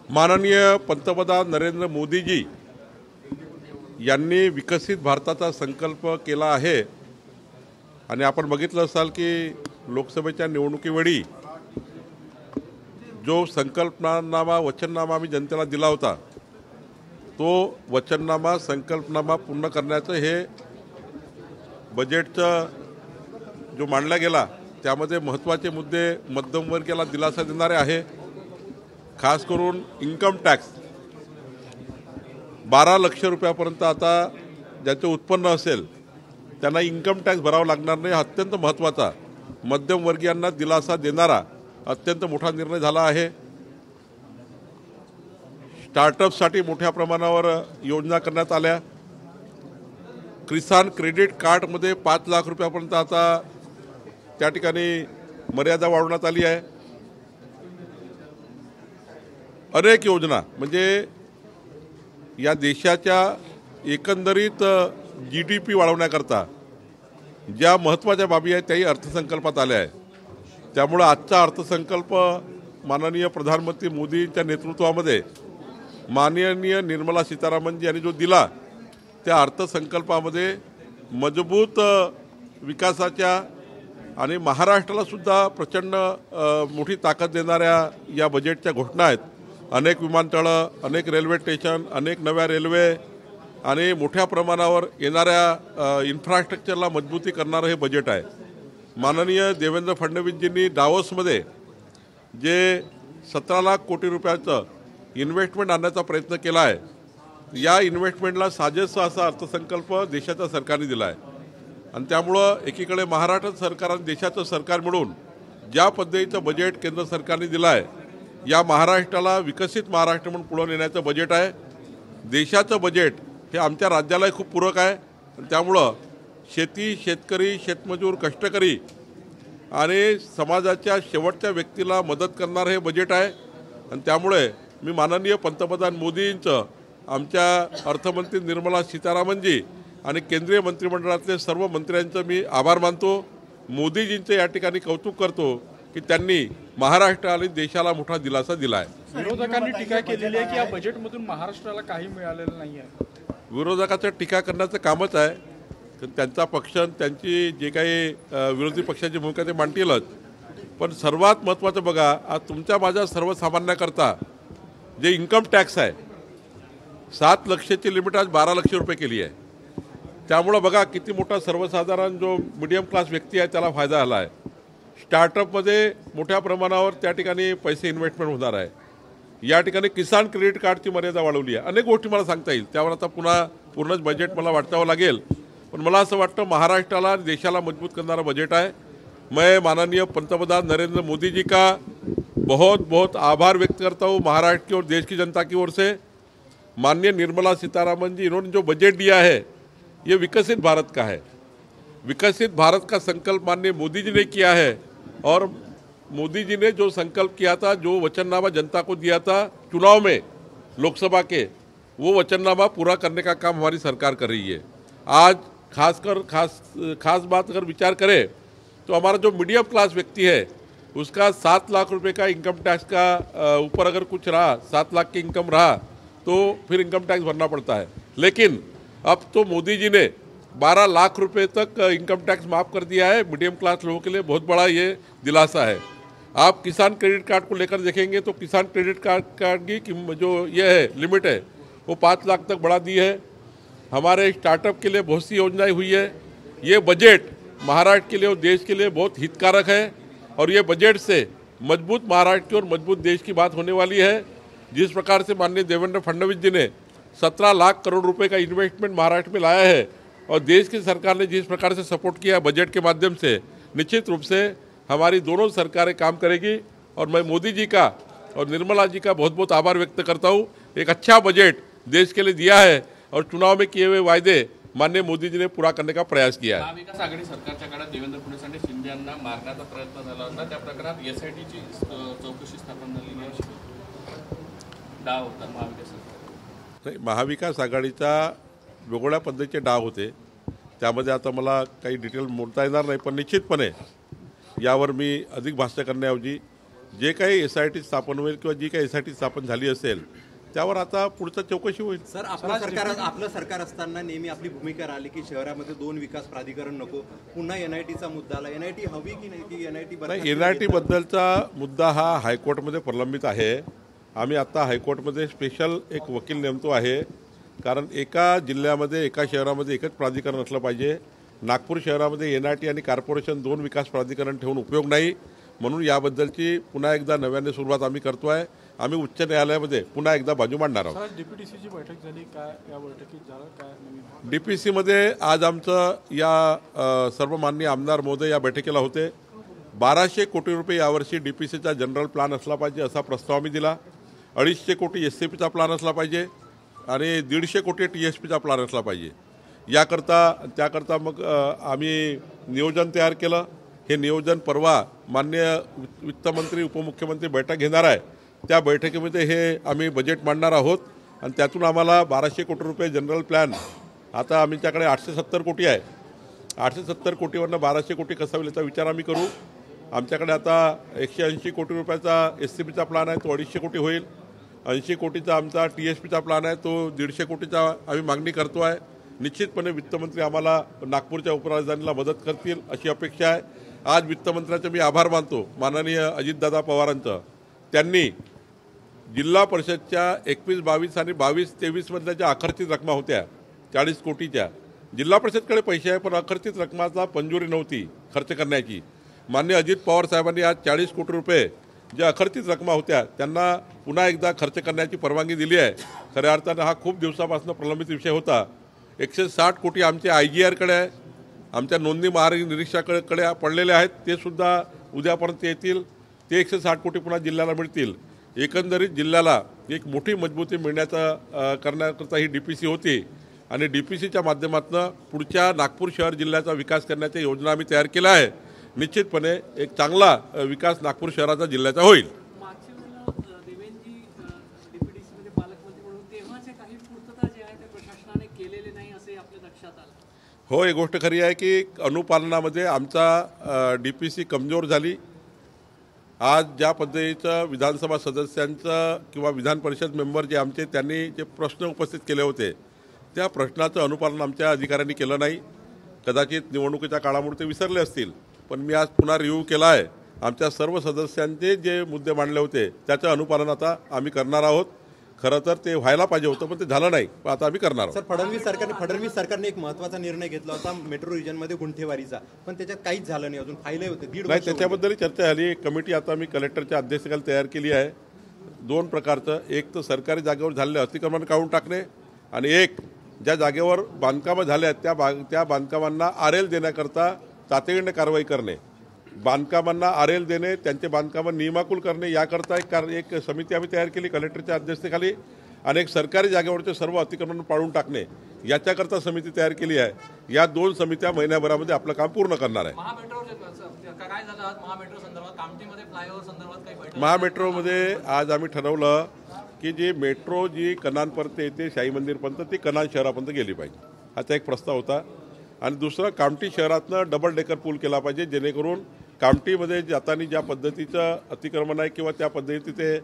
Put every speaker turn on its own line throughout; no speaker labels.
माननीय पंतप्रधान नरेंद्र मोदीजी यांनी विकसित भारताचा संकल्प केला आहे आणि आपण बघितलं असाल की लोकसभेच्या निवडणुकीवेळी जो संकल्पनामा वचननामा आम्ही जनतेला दिला होता तो वचननामा संकल्पनामा पूर्ण करण्याचं हे बजेटचं जो मांडला गेला त्यामध्ये महत्त्वाचे मुद्दे मध्यमवर्गीयाला दिलासा देणारे आहे। खास करून इन्कम टॅक्स 12 लाख रुपयापर्यंत आता ज्याचे उत्पन्न असेल त्यांना इन्कम टॅक्स भरावा लागणार नाही। अत्यंत महत्त्वाचा मध्यमवर्गीयांना दिलासा देणारा अत्यंत मोठा निर्णय झाला आहे। स्टार्टअपसाठी मोठ्या प्रमाणावर योजना करण्यात आल्या। किसान क्रेडिट कार्डमध्ये 5 लाख रुपयापर्यंत आता त्या ठिकाणी मर्यादा वाढवण्यात आली आहे। अनेक योजना म्हणजे या देशाच्या एकंदरीत GDP वाढवण्याकरता ज्या महत्त्वाच्या बाबी आहेत त्याही अर्थसंकल्पात आल्या आहेत। त्यामुळे आजचा अर्थसंकल्प माननीय प्रधानमंत्री मोदींच्या नेतृत्वामध्ये माननीय निर्मला सीतारामन यांनी जो दिला त्या अर्थसंकल्पामध्ये मजबूत विकासाच्या आणि महाराष्ट्राला सुद्धा प्रचंड मोठी ताकद देणाऱ्या या बजेटच्या घोषणा आहेत। अनेक विमानतळं, अनेक रेल्वे स्टेशन, अनेक नव्या रेल्वे आणि मोठ्या प्रमाणावर येणाऱ्या इन्फ्रास्ट्रक्चरला मजबूती करणारं हे बजेट आहे। माननीय देवेंद्र फडणवीसजींनी दावोसमध्ये जे 17 लाख कोटी रुपयाचं इन्व्हेस्टमेंट आणण्याचा प्रयत्न केला आहे या इन्व्हेस्टमेंटला साजेसा असा अर्थसंकल्प देशाच्या सरकारने दिला आहे आणि त्यामुळं एकीकडे महाराष्ट्र सरकार आणि देशाचं सरकार मिळून ज्या पद्धतीचं बजेट केंद्र सरकारने दिलं आहे या महाराष्ट्राला विकसित महाराष्ट्र म्हणून पुढे नेण्याचं बजेट आहे। देशाचं बजेट हे आमच्या राज्यालाही खूप पूरक आहे आणि त्यामुळं शेती, शेतकरी, शेतमजूर, कष्टकरी आणि समाजाच्या शेवटच्या व्यक्तीला मदत करणारं हे बजेट आहे आणि त्यामुळे मी माननीय पंतप्रधान मोदींचं, आमच्या अर्थमंत्री निर्मला सीतारामनजी आणि केंद्रीय मंत्रिमंडळातले सर्व मंत्र्यांचं मी आभार मानतो। मोदीजींचं या ठिकाणी कौतुक करतो की त्यांनी महाराष्ट्र आणि देशाला मोठा दिलासा दिला आहे।
विरोधकांनी टीका केलेली आहे की या बजेटमधून महाराष्ट्राला काही मिळालेलं नाही आहे।
विरोधकाचं टीका करण्याचं कामच आहे, त्यांचा पक्ष त्यांची जे काही विरोधी पक्षाची भूमिका ते मांडतीलच। पण सर्वात महत्त्वाचं बघा, आज तुमच्या माझ्या सर्वसामान्याकरता जे इन्कम टॅक्स आहे 7 लाखाची लिमिट आज 12 लाख रुपये केली आहे। त्यामुळं बघा किती मोठा सर्वसाधारण जो मिडियम क्लास व्यक्ती आहे त्याला फायदा झाला आहे। स्टार्टअपमध्ये मोठ्या प्रमाणावर त्या ठिकाणी पैसे इन्व्हेस्टमेंट होणार आहे। या ठिकाणी किसान क्रेडिट कार्डची मर्यादा वाढवली आहे। अनेक गोष्टी मला सांगता येईल, त्यावर आता पुन्हा पूर्णच बजेट मला वाचावं लागेल। पण मला असं वाटतं महाराष्ट्राला देशाला मजबूत करणारा बजेट है। मैं माननीय पंतप्रधान नरेंद्र मोदी जी का बहुत बहुत आभार व्यक्त करता हूँ महाराष्ट्र की और देश की जनता की ओर से। माननीय निर्मला सीतारामन जी, इन्होंने जो बजट दिया है ये विकसित भारत का है। विकसित भारत का संकल्प माननीय मोदी जी ने किया है और मोदी जी ने जो संकल्प किया था, जो वचननामा जनता को दिया था चुनाव में लोकसभा के, वो वचननामा पूरा करने का काम हमारी सरकार कर रही है। आज खास बात अगर विचार करें तो हमारा जो मीडियम क्लास व्यक्ति है उसका 7 लाख रुपए का इनकम टैक्स का ऊपर अगर कुछ रहा, 7 लाख की इनकम रहा तो फिर इनकम टैक्स भरना पड़ता है। लेकिन अब तो मोदी जी ने 12 लाख रुपए तक इनकम टैक्स माफ़ कर दिया है। मीडियम क्लास लोगों के लिए बहुत बड़ा ये दिलासा है। आप किसान क्रेडिट कार्ड को लेकर देखेंगे तो किसान क्रेडिट कार्ड की जो ये है लिमिट है वो 5 लाख तक बढ़ा दी है। हमारे स्टार्टअप के लिए बहुत सी योजनाएं हुई है। ये बजट महाराष्ट्र के लिए और देश के लिए बहुत हितकारक है और ये बजट से मजबूत महाराष्ट्र की और मजबूत देश की बात होने वाली है। जिस प्रकार से माननीय देवेंद्र फडणवीस जी ने 17 लाख करोड़ रुपए का इन्वेस्टमेंट महाराष्ट्र में लाया है और देश की सरकार ने जिस प्रकार से सपोर्ट किया है बजट के माध्यम से, निश्चित रूप से हमारी दोनों सरकारें काम करेगी और मैं मोदी जी का और निर्मला जी का बहुत बहुत आभार व्यक्त करता हूँ। एक अच्छा बजट देश के लिए दिया है और चुनाव में किए हुए वायदे माननीय मोदी जी ने पूरा करने का प्रयास किया है।
महाविकास आघाडी सरकारच्या काळात देवेंद्र फडणवीस आणि शिंदे यांना मारण्याचा प्रयत्न झाला होता। त्या प्रकरणात SIT ची चौकशी स्थापन झालेली आहे। डाव होता महाविकास सरकार।
महाविकास आघाडीचा वेगवेगळ्या पद्धतीचे डाव होते, त्यामध्ये आता मला काही डिटेल बोलता येणार नाही, पण निश्चितपणे यावर मी अधिक भाष्य करण्याऐवजी जे काही SIT स्थापन होईल किंवा जी काही SIT स्थापन झाली असेल त्यावर आता पुढचं चौकशी होईल.
सर, आपलं सरकार असताना नेहमी आपली भूमिका राहिली की शहरामध्ये 2 विकास प्राधिकरण नको. पुन्हा NITचा मुद्दा आला. NIT हवी की नाही, की NIT
नाही, NIT बद्दलचा मुद्दा हा हायकोर्टमध्ये प्रलंबित आहे. आम्ही आता हायकोर्टमध्ये स्पेशल एक वकील नेमतो आहे, कारण एका जिल्ह्यामध्ये एका शहरामध्ये एकच प्राधिकरण असलं पाहिजे. नागपूर शहरामध्ये NIT आणि कॉर्पोरेशन 2 विकास प्राधिकरण ठेवून उपयोग नाही. म्हणून याबद्दलची पुन्हा एकदा नव्याने सुरुवात आम्ही करतो आहे. आम्ही उच्च न्यायालयामध्ये पुन्हा एकदा बाजू मांडणार आहोत.
DPTCची बैठक झाली, काय या बैठकीत झालं काय नवीन?
DPCमध्ये आज आमचं या सर्व माननीय आमदार महोदय या बैठकीला होते. 1200 कोटी रुपये यावर्षी DPCचा जनरल प्लॅन असला पाहिजे असा प्रस्ताव आम्ही दिला. 250 कोटी SCPचा प्लॅन असला पाहिजे आणि 150 कोटी TSPचा प्लॅन असला पाहिजे. त्याकरता मग आम्ही नियोजन तयार केलं. हे नियोजन परवा माननीय वित्तमंत्री उपमुख्यमंत्री बैठक घेणार आहे. त्या बैठकीमध्ये हे आम्ही बजेट मांडणार आहोत आणि त्यातून आम्हाला 1200 कोटी रुपये जनरल प्लॅन, आता आमच्याकडे 870 कोटी आहे. 870 कोटीवरनं 1200 कोटी कसा होईल याचा विचार आम्ही करू. आमच्याकडे आता 180 कोटी रुपयाचा SCPचा प्लॅन आहे, तो 250 कोटी होईल. 80 कोटीचा आमचा TSPचा प्लॅन आहे, तो 150 कोटीचा आम्ही मागणी करतो आहे. निश्चितपणे वित्तमंत्री आम्हाला नागपूरच्या उपराजधानीला मदत करतील अशी अपेक्षा आहे. आज वित्तमंत्र्यांचे मी आभार मानतो माननीय अजितदादा पवारांचं. त्यांनी जिल्हा परिषदच्या 21, 22 आणि 22, 23 मधल्या ज्या अखर्चित रकमा होत्या 40 कोटीच्या, जिल्हा परिषदकडे पैसे आहे पण अखर्चित रकमाचा मंजुरी नव्हती खर्च करण्याची. माननीय अजित पवार साहेबांनी आज 40 कोटी रुपये ज्या अखर्चित रकमा होत्या त्यांना पुन्हा एकदा खर्च करण्याची परवानगी दिली आहे. खऱ्या अर्थानं हा खूप दिवसापासून प्रलंबित विषय होता. 160 कोटी आमचे IGRकडे आहे, आमच्या नोंदणी महानिरीक्षकाकडे पडलेले आहेत, ते सुद्धा उद्यापर्यंत येतील. ते 160 कोटी पुन्हा जिल्ह्याला मिळतील. एकंदरीत जिल्ह्याला एक मोठी मजबूती करण्याकरता ही DPC होती आणि DPCच्या माध्यमातून पुढच्या नागपूर शहर जिल्ह्याचा विकास करण्याच्या योजना आम्ही तयार केल्या आहे. निश्चितपणे एक चांगला विकास नागपूर शहराचा जिल्ह्याचा होईल. हो, ही गोष्ट खरी आहे की अनुपालनामध्ये आमचा DPC कमजोर झाली. आज ज्या पद्धतीचं विधानसभा सदस्यांचं किंवा विधान परिषद मेंबर जे आमचे त्यांनी जे प्रश्न उपस्थित केले होते त्या प्रश्नाचं अनुपालन आमच्या अधिकाऱ्यांनी केलं नाही. कदाचित निवडणुकीच्या काळामुळे ते विसरले असतील, पण मी आज पुन्हा रिव्ह्यू केला आहे. आमच्या सर्व सदस्यांचे जे मुद्दे मांडले होते त्याचं अनुपालन आता आम्ही करणार आहोत. खरं तर ते व्हायला पाहिजे होतं पण ते झालं नाही, पण आता आम्ही करणार आहोत.
सर, फडणवीस सरकारने एक महत्त्वाचा निर्णय घेतला होता मेट्रो रिजनमध्ये गुंठेवारीचा, पण त्याच्यात काहीच झालं नाही. अजून फायले होते 1.5
नाही, त्याच्याबद्दल चर्चा झाली. एक कमिटी आता मी कलेक्टरच्या अध्यक्षतेखाली तयार केली आहे. 2 प्रकारचं, एक तर सरकारी जागेवर झालेले अतिक्रमण काढून टाकणे आणि एक ज्या जागेवर बांधकामं झाल्या त्या बांधकामांना RL देण्याकरता तातडीने कारवाई करणे. बांधकामांना RL देणे, त्यांचे बांधकामं नियमाकुल करणे याकरता एक समिती आम्ही तयार केली कलेक्टरच्या अध्यक्षतेखाली. आणि एक सरकारी जागेवरचे सर्व अतिक्रमण पाडून टाकणे याच्याकरता समिती तयार केली आहे. या 2 समित्या महिन्याभरामध्ये आपलं काम पूर्ण करणार आहे. महामेट्रोमध्ये आज आम्ही ठरवलं की जी मेट्रो जी कनानपर्यंत येते शाही मंदिरपर्यंत ती कनान शहरापर्यंत गेली पाहिजे, हाचा एक प्रस्ताव होता. आणि दुसरं, कामठी शहरातनं डबल डेकर पूल केला पाहिजे, जेणेकरून कामठीमध्ये जाताना ज्या पद्धतीचं अतिक्रमण आहे किंवा त्या पद्धती ते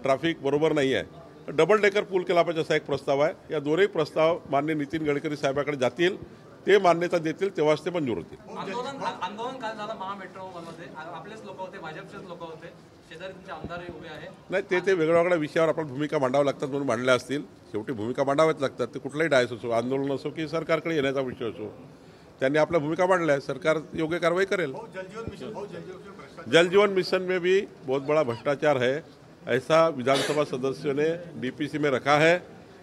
ट्रॅफिक बरोबर नाही आहे, डबल डेकर पूल केला पाहिजे असा एक प्रस्ताव आहे. या 2ही प्रस्ताव माननीय नितीन गडकरी साहेबांकडे जातील, ते मान्यता देतील तेव्हाच ते मंजूर होतील.
आंदोलन काल झालं महामेट्रोमध्ये, आपलेच लोक होते, भाजपचेच लोक होते, शेजारी तुमचे आमदारही उभे आहे.
नाही, ते वेगळ्या विषयावर आपण भूमिका मांडाव्या लागतात म्हणून मांडल्या असतील. शेवटी भूमिका मांडाव्याच लागतात. ते कुठलाही डायस असो, आंदोलन असो की सरकारकडे येण्याचा विषय असो, त्यांनी आपल्या भूमिका मांडल्या. सरकार योग्य कारवाई करेल. जल जीवन मिशन में भी बहुत बड़ा भ्रष्टाचार है, ऐसा विधानसभा सदस्यों ने DPC में रखा है.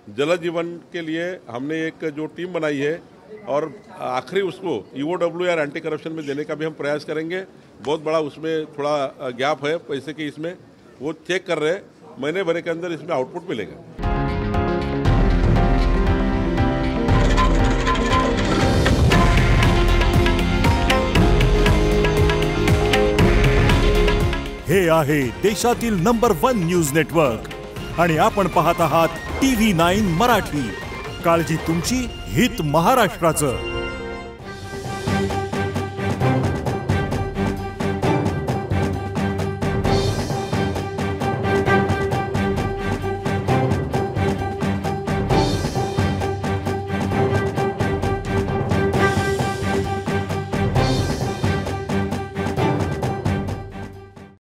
जल जीवन के लिए हमने एक जो टीम बनाई है और आखिरी उसको EOW या एंटी करप्शन में देने का भी हम प्रयास करेंगे. बहुत बड़ा उसमें थोड़ा गैप है पैसे के, इसमें वो चेक कर रहे हैं. महीने भर के अंदर इसमें आउटपुट मिलेगा.
हे आहे देशातील नंबर 1 न्यूज नेटवर्क आणि आपण पाहत आहात TV9 मराठी. काळजी तुमची, हित महाराष्ट्राचं.